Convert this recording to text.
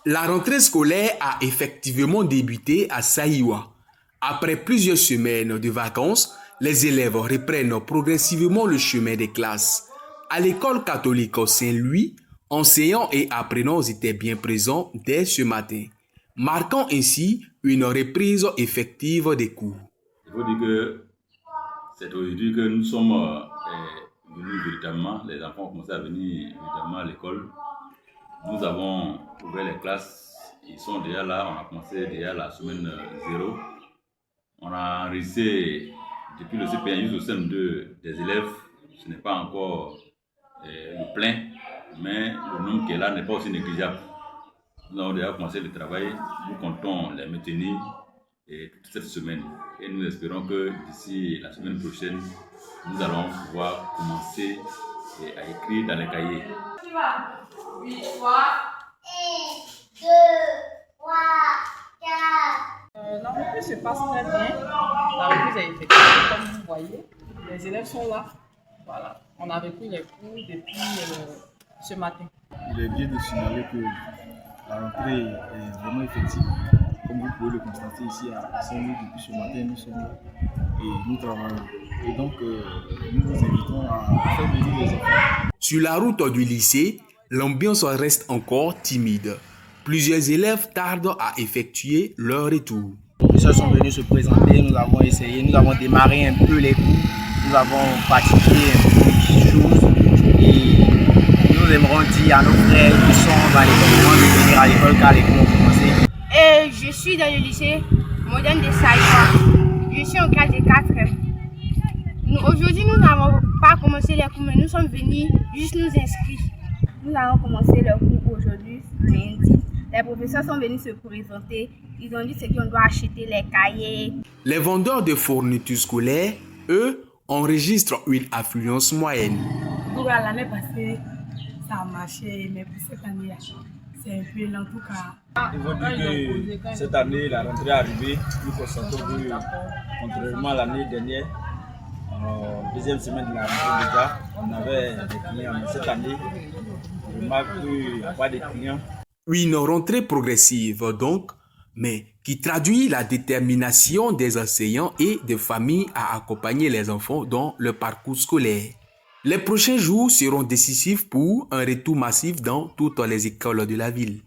La rentrée scolaire a effectivement débuté à Saïwa. Après plusieurs semaines de vacances, les élèves reprennent progressivement le chemin des classes. À l'école catholique Saint-Louis, enseignants et apprenants étaient bien présents dès ce matin, marquant ainsi une reprise effective des cours. Il faut dire que c'est aujourd'hui que nous sommes venus véritablement, les enfants ont commencé à venir véritablement à l'école. Nous avons ouvert les classes, ils sont déjà là, on a commencé déjà la semaine 0. On a enregistré depuis le CP1 jusqu'au CM2 des élèves, ce n'est pas encore le plein, mais le nombre qui est là n'est pas aussi négligeable. Nous avons déjà commencé le travail, nous comptons les maintenir toute cette semaine. Et nous espérons que d'ici la semaine prochaine, nous allons pouvoir commencer à écrire dans les cahiers. 8, 3. 1, 2, 3, 4. La reprise se passe très bien. La reprise est effective, comme vous voyez. Les élèves sont là. Voilà. On a repris les cours depuis ce matin. Il est bien de signaler que la rentrée est vraiment effective. Comme vous pouvez le constater ici à Saint-Louis, depuis ce matin, nous sommes là et nous travaillons. Et donc, nous vous invitons à faire venir les enfants. Sur la route du lycée, l'ambiance reste encore timide. Plusieurs élèves tardent à effectuer leur retour. Ils sont venus se présenter, nous avons essayé, nous avons démarré un peu les cours, nous avons pratiqué un peu de choses et nous aimerons dire à nos frères qui sont dans l'école de venir à l'école car les cours ont commencé. Je suis dans le lycée moderne de Saïwa. Je suis en classe de 4e. Aujourd'hui, nous n'avons pas commencé les cours, mais nous sommes venus juste nous inscrire. Nous allons commencer le cours aujourd'hui, lundi. Les professeurs sont venus se présenter. Ils ont dit ce qu'on doit acheter, les cahiers. Les vendeurs de fournitures scolaires, eux, enregistrent une affluence moyenne. Pour l'année passée, ça a marché, mais pour cette année, c'est un peu lent en tout cas. Il faut dire que cette année, la rentrée est arrivée. Nous constatons que, contrairement à l'année dernière, deuxième semaine de la rentrée déjà, on avait des clients. Mais cette année, on remarque qu'il n'y a pas de clients. Une rentrée progressive donc, mais qui traduit la détermination des enseignants et des familles à accompagner les enfants dans le parcours scolaire. Les prochains jours seront décisifs pour un retour massif dans toutes les écoles de la ville.